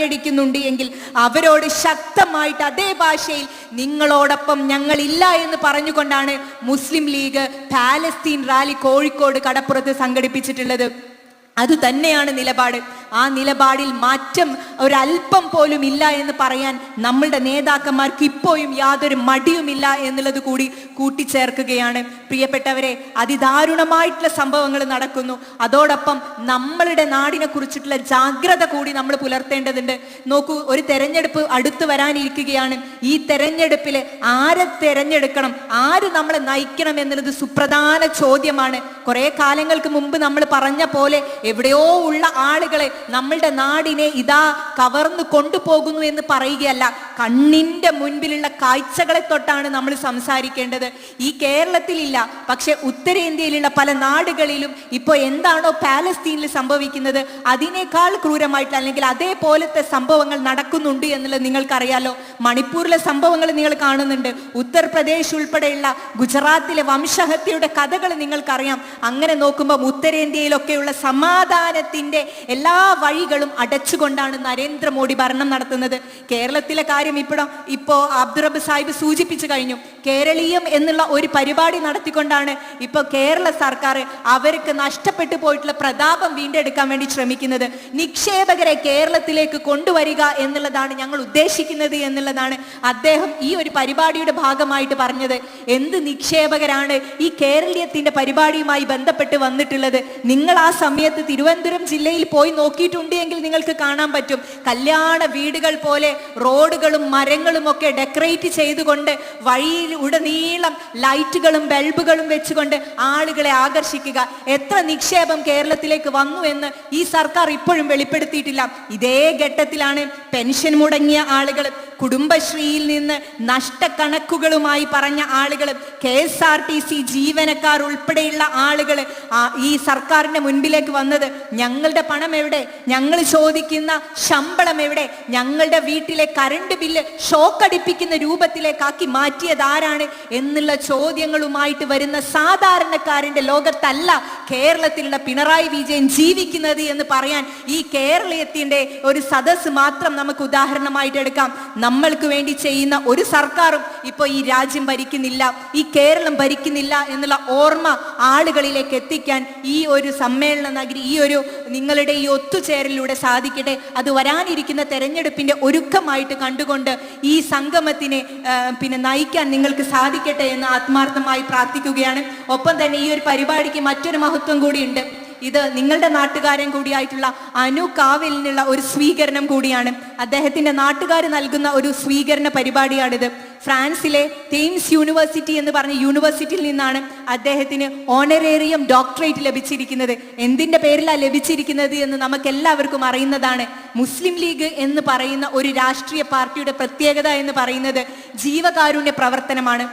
കൈയടിക്കുന്നുണ്ട് എങ്കിൽ അവരോട് ശക്തമായിട്ട് അതേ ഭാഷയിൽ നിങ്ങളോടൊപ്പം ഞങ്ങളില്ല എന്ന് പറഞ്ഞുകൊണ്ടാണ് മുസ്ലിം ലീഗ് പാലസ്തീൻ റാലി കോഴിക്കോട് കടപ്പുറത്ത് സംഘടിപ്പിച്ചിട്ടുള്ളത്. അത് തന്നെയാണ് നിലപാട്. ആ നിലപാടിൽ മാറ്റം ഒരല്പം പോലും ഇല്ല എന്ന് പറയാൻ നമ്മളുടെ നേതാക്കന്മാർക്ക് ഇപ്പോഴും യാതൊരു മടിയുമില്ല എന്നുള്ളത് കൂടി കൂട്ടിച്ചേർക്കുകയാണ്. പ്രിയപ്പെട്ടവരെ, അതിദാരുണമായിട്ടുള്ള സംഭവങ്ങൾ നടക്കുന്നു. അതോടൊപ്പം നമ്മളുടെ നാടിനെ കുറിച്ചിട്ടുള്ള ജാഗ്രത കൂടി നമ്മൾ പുലർത്തേണ്ടതുണ്ട്. നോക്കൂ, ഒരു തെരഞ്ഞെടുപ്പ് അടുത്ത് വരാനിരിക്കുകയാണ്. ഈ തെരഞ്ഞെടുപ്പിൽ ആരെ തെരഞ്ഞെടുക്കണം, ആര് നമ്മളെ നയിക്കണം എന്നുള്ളത് സുപ്രധാന ചോദ്യമാണ്. കുറെ കാലങ്ങൾക്ക് മുമ്പ് നമ്മൾ പറഞ്ഞ പോലെ എവിടെയോ ഉള്ള ആളുകളെ നമ്മളുടെ നാടിനെ ഇതാ കവർന്നു കൊണ്ടുപോകുന്നു എന്ന് പറയുകയല്ല, കണ്ണിന്റെ മുൻപിലുള്ള കാഴ്ചകളെ തൊട്ടാണ് നമ്മൾ സംസാരിക്കേണ്ടത്. ഈ കേരളത്തിലില്ല, പക്ഷെ ഉത്തരേന്ത്യയിലുള്ള പല നാടുകളിലും ഇപ്പോൾ എന്താണോ പാലസ്തീനിൽ സംഭവിക്കുന്നത് അതിനേക്കാൾ ക്രൂരമായിട്ട് അല്ലെങ്കിൽ അതേപോലത്തെ സംഭവങ്ങൾ നടക്കുന്നുണ്ട് എന്നുള്ളത് നിങ്ങൾക്കറിയാലോ. മണിപ്പൂരിലെ സംഭവങ്ങൾ നിങ്ങൾ കാണുന്നുണ്ട്. ഉത്തർപ്രദേശ് ഉൾപ്പെടെയുള്ള ഗുജറാത്തിലെ വംശഹത്യയുടെ കഥകൾ നിങ്ങൾക്കറിയാം. അങ്ങനെ നോക്കുമ്പോൾ ഉത്തരേന്ത്യയിലൊക്കെയുള്ള സമാധാനത്തിന്റെ എല്ലാ വഴികളും അടച്ചുകൊണ്ടാണ് നരേന്ദ്രമോദി ഭരണം നടത്തുന്നത്. കേരളത്തിലെ കാര്യം ഇപ്പോ അബ്ദുറബ്ബ് സാഹിബ് സൂചിപ്പിച്ചു കഴിഞ്ഞു. കേരളീയം എന്നുള്ള ഒരു പരിപാടി നടത്തിക്കൊണ്ടാണ് ഇപ്പൊ കേരള സർക്കാർ അവർക്ക് നഷ്ടപ്പെട്ടു പോയിട്ടുള്ള പ്രതാപം വീണ്ടെടുക്കാൻ വേണ്ടി ശ്രമിക്കുന്നത്. നിക്ഷേപകരെ കേരളത്തിലേക്ക് കൊണ്ടുവരിക എന്നുള്ളതാണ് ഞങ്ങൾ ഉദ്ദേശിക്കുന്നത് എന്നുള്ളതാണ് അദ്ദേഹം ഈ ഒരു പരിപാടിയുടെ ഭാഗമായിട്ട് പറഞ്ഞത്. എന്ത് നിക്ഷേപകരാണ് ഈ കേരളീയത്തിന്റെ പരിപാടിയുമായി ബന്ധപ്പെട്ട് വന്നിട്ടുള്ളത്? നിങ്ങൾ ആ സമയത്ത് തിരുവനന്തപുരം ജില്ലയിൽ പോയി നോക്കിയിട്ടുണ്ട് എങ്കിൽ നിങ്ങൾക്ക് കാണാൻ പറ്റും. കല്യാണ വീടുകൾ പോലെ റോഡുകളും മരങ്ങളും ഒക്കെ ഡെക്കറേറ്റ് ചെയ്തുകൊണ്ട് വഴിയിൽ ഉടനീളം ലൈറ്റുകളും ബൾബുകളും വെച്ചുകൊണ്ട് ആളുകളെ ആകർഷിക്കുക. എത്ര നിക്ഷേപം കേരളത്തിലേക്ക് വന്നു എന്ന് ഈ സർക്കാർ ഇപ്പോഴും വെളിപ്പെടുത്തിയിട്ടില്ല. ഇതേ ഘട്ടത്തിലാണ് പെൻഷൻ മുടങ്ങിയ ആളുകൾ, കുടുംബശ്രീയിൽ നിന്ന് നഷ്ടക്കണക്കുകളുമായി പറഞ്ഞ ആളുകൾ, KSRTC ജീവനക്കാർ ഉൾപ്പെടെയുള്ള ആളുകൾ ഈ സർക്കാരിന്റെ മുൻപിലേക്ക് വന്നത്. ഞങ്ങളുടെ പണം എവിടെ? ഞങ്ങൾ ചോദിക്കുന്ന ശമ്പളം എവിടെ? ഞങ്ങളുടെ വീട്ടിലെ കറണ്ട് ബില്ല് ഷോക്കടിപ്പിക്കുന്ന രൂപത്തിലേക്കാക്കി മാറ്റിയത് ആരാണ് എന്നുള്ള ചോദ്യങ്ങളുമായിട്ട് വരുന്ന സാധാരണക്കാരന്റെ ലോകത്തല്ല കേരളത്തിലുള്ള പിണറായി വിജയൻ ജീവിക്കുന്നത് എന്ന് പറയാൻ ഈ കേരളീയത്തിന്റെ ഒരു സദസ്സ് മാത്രം നമുക്ക് ഉദാഹരണമായിട്ട് എടുക്കാം. നമ്മൾക്ക് വേണ്ടി ചെയ്യുന്ന ഒരു സർക്കാരും ഇപ്പോൾ ഈ രാജ്യം ഭരിക്കുന്നില്ല, ഈ കേരളം ഭരിക്കുന്നില്ല എന്നുള്ള ഓർമ്മ ആളുകളിലേക്ക് എത്തിക്കാൻ ഈ ഒരു സമ്മേളന നഗരി, ഈ ഒരു നിങ്ങളുടെ ഈ ഒത്തുചേരലിലൂടെ സാധിക്കട്ടെ. അത് വരാനിരിക്കുന്ന തെരഞ്ഞെടുപ്പിന്റെ ഒരുക്കമായിട്ട് കണ്ടുകൊണ്ട് ഈ സംഗമത്തിനെ നയിക്കാൻ നിങ്ങൾക്ക് സാധിക്കട്ടെ എന്ന് ആത്മാർത്ഥമായി പ്രാർത്ഥിക്കുകയാണ്. ഒപ്പം തന്നെ ഈ ഒരു പരിപാടിക്ക് മറ്റൊരു മഹത്വം കൂടിയുണ്ട്. ഇത് നിങ്ങളുടെ നാട്ടുകാരൻ കൂടിയായിട്ടുള്ള അനു കാവലിനുള്ള ഒരു സ്വീകരണം കൂടിയാണ്. അദ്ദേഹത്തിന്റെ നാട്ടുകാർ നൽകുന്ന ഒരു സ്വീകരണ പരിപാടിയാണിത്. ഫ്രാൻസിലെ തെയിംസ് യൂണിവേഴ്സിറ്റി എന്ന് പറഞ്ഞ യൂണിവേഴ്സിറ്റിയിൽ നിന്നാണ് അദ്ദേഹത്തിന് ഓണറേറിയം ഡോക്ടറേറ്റ് ലഭിച്ചിരിക്കുന്നത്. എന്തിന്റെ പേരിലാണ് ലഭിച്ചിരിക്കുന്നത് എന്ന് നമുക്ക് എല്ലാവർക്കും അറിയുന്നതാണ്. മുസ്ലിം ലീഗ് എന്ന് പറയുന്ന ഒരു രാഷ്ട്രീയ പാർട്ടിയുടെ പ്രത്യേകത എന്ന് പറയുന്നത് ജീവകാരുണ്യ പ്രവർത്തനമാണ്.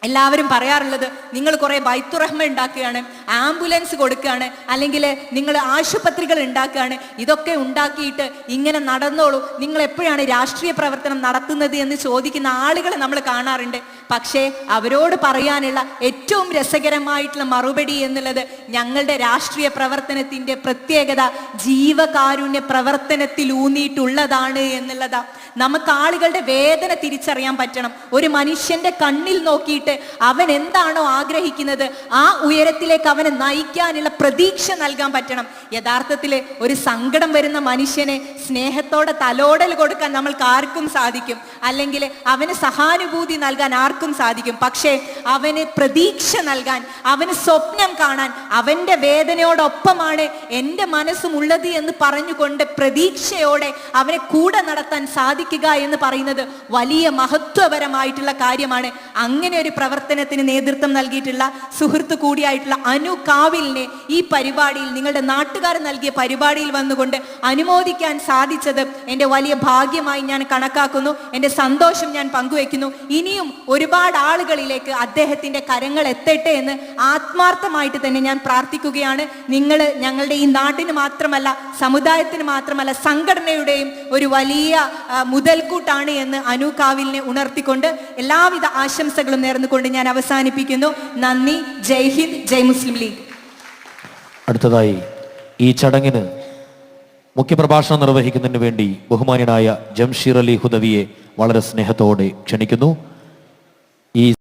എല്ലാവരും പറയാറുള്ളത്, നിങ്ങൾ കുറെ ബൈത്തുറഹ്മ ഉണ്ടാക്കുകയാണ്, ആംബുലൻസ് കൊടുക്കുകയാണ്, അല്ലെങ്കിൽ നിങ്ങൾ ആശുപത്രികൾ ഉണ്ടാക്കുകയാണ്. ഇതൊക്കെ ഉണ്ടാക്കിയിട്ട് ഇങ്ങനെ നടന്നോളൂ, നിങ്ങൾ എപ്പോഴാണ് രാഷ്ട്രീയ പ്രവർത്തനം നടത്തുന്നത് എന്ന് ചോദിക്കുന്ന ആളുകളെ നമ്മൾ കാണാറുണ്ട്. പക്ഷേ അവരോട് പറയാനുള്ള ഏറ്റവും രസകരമായിട്ടുള്ള മറുപടി എന്നുള്ളത് ഞങ്ങളുടെ രാഷ്ട്രീയ പ്രവർത്തനത്തിന്റെ പ്രത്യേകത ജീവകാരുണ്യ പ്രവർത്തനത്തിൽ ഊന്നിയിട്ടുള്ളതാണ് എന്നുള്ളതാ. നമുക്ക് ആളുകളുടെ വേദന തിരിച്ചറിയാൻ പറ്റണം. ഒരു മനുഷ്യന്റെ കണ്ണിൽ നോക്കിയിട്ട് അവൻ എന്താണോ ആഗ്രഹിക്കുന്നത് ആ ഉയരത്തിലേക്ക് അവനെ നയിക്കാനുള്ള പ്രതീക്ഷ നൽകാൻ പറ്റണം. യഥാർത്ഥത്തിൽ ഒരു സങ്കടം വരുന്ന മനുഷ്യനെ സ്നേഹത്തോടെ തലോടൽ കൊടുക്കാൻ നമ്മൾക്ക് ആർക്കും സാധിക്കും, അല്ലെങ്കിൽ അവന് സഹാനുഭൂതി നൽകാൻ ആർക്കും സാധിക്കും. പക്ഷേ അവന് പ്രതീക്ഷ നൽകാൻ, അവന് സ്വപ്നം കാണാൻ, അവന്റെ വേദനയോടൊപ്പമാണ് എൻ്റെ മനസ്സും ഉള്ളത് എന്ന് പറഞ്ഞുകൊണ്ട് പ്രതീക്ഷയോടെ അവനെ കൂടെ നടത്താൻ സാധിക്കുക എന്ന് പറയുന്നത് വലിയ മഹത്വപരമായിട്ടുള്ള കാര്യമാണ്. അങ്ങനെ ഒരു പ്രവർത്തനത്തിന് നേതൃത്വം നൽകിയിട്ടുള്ള സുഹൃത്ത് കൂടിയായിട്ടുള്ള അനു കാവിലിനെ ഈ പരിപാടിയിൽ, നിങ്ങളുടെ നാട്ടുകാർ നൽകിയ പരിപാടിയിൽ വന്നുകൊണ്ട് അനുമോദിക്കാൻ സാധിച്ചത് എൻ്റെ വലിയ ഭാഗ്യമായി ഞാൻ കണക്കാക്കുന്നു. എൻ്റെ സന്തോഷം ഞാൻ പങ്കുവെക്കുന്നു. ഇനിയും ഒരുപാട് ആളുകളിലേക്ക് അദ്ദേഹത്തിന്റെ കരങ്ങൾ എത്തട്ടെ എന്ന് ആത്മാർത്ഥമായിട്ട് തന്നെ ഞാൻ പ്രാർത്ഥിക്കുകയാണ്. നിങ്ങൾ ഞങ്ങളുടെ ഈ നാടിന് മാത്രമല്ല, സമുദായത്തിന് മാത്രമല്ല, സംഘടനയുടെയും ഒരു വലിയ മുതൽക്കൂട്ടാണ് എന്ന് അനു കാവിലിനെ ഉണർത്തിക്കൊണ്ട് എല്ലാവിധ ആശംസകളും നേർന്നുകൊണ്ട് ഞാൻ അവസാനിപ്പിക്കുന്നു. നന്ദി. ജയ് ഹിന്ദ്, ജയ് മുസ്ലിം ലീഗ്. അടുത്തതായി ഈ ചടങ്ങിന് മുഖ്യപ്രഭാഷണം നിർവഹിക്കുന്നതിന് വേണ്ടി ബഹുമാന്യനായ ജംഷീർ അലി ഹുദവിയെ വളരെ സ്നേഹത്തോടെ ക്ഷണിക്കുന്നു. ഈ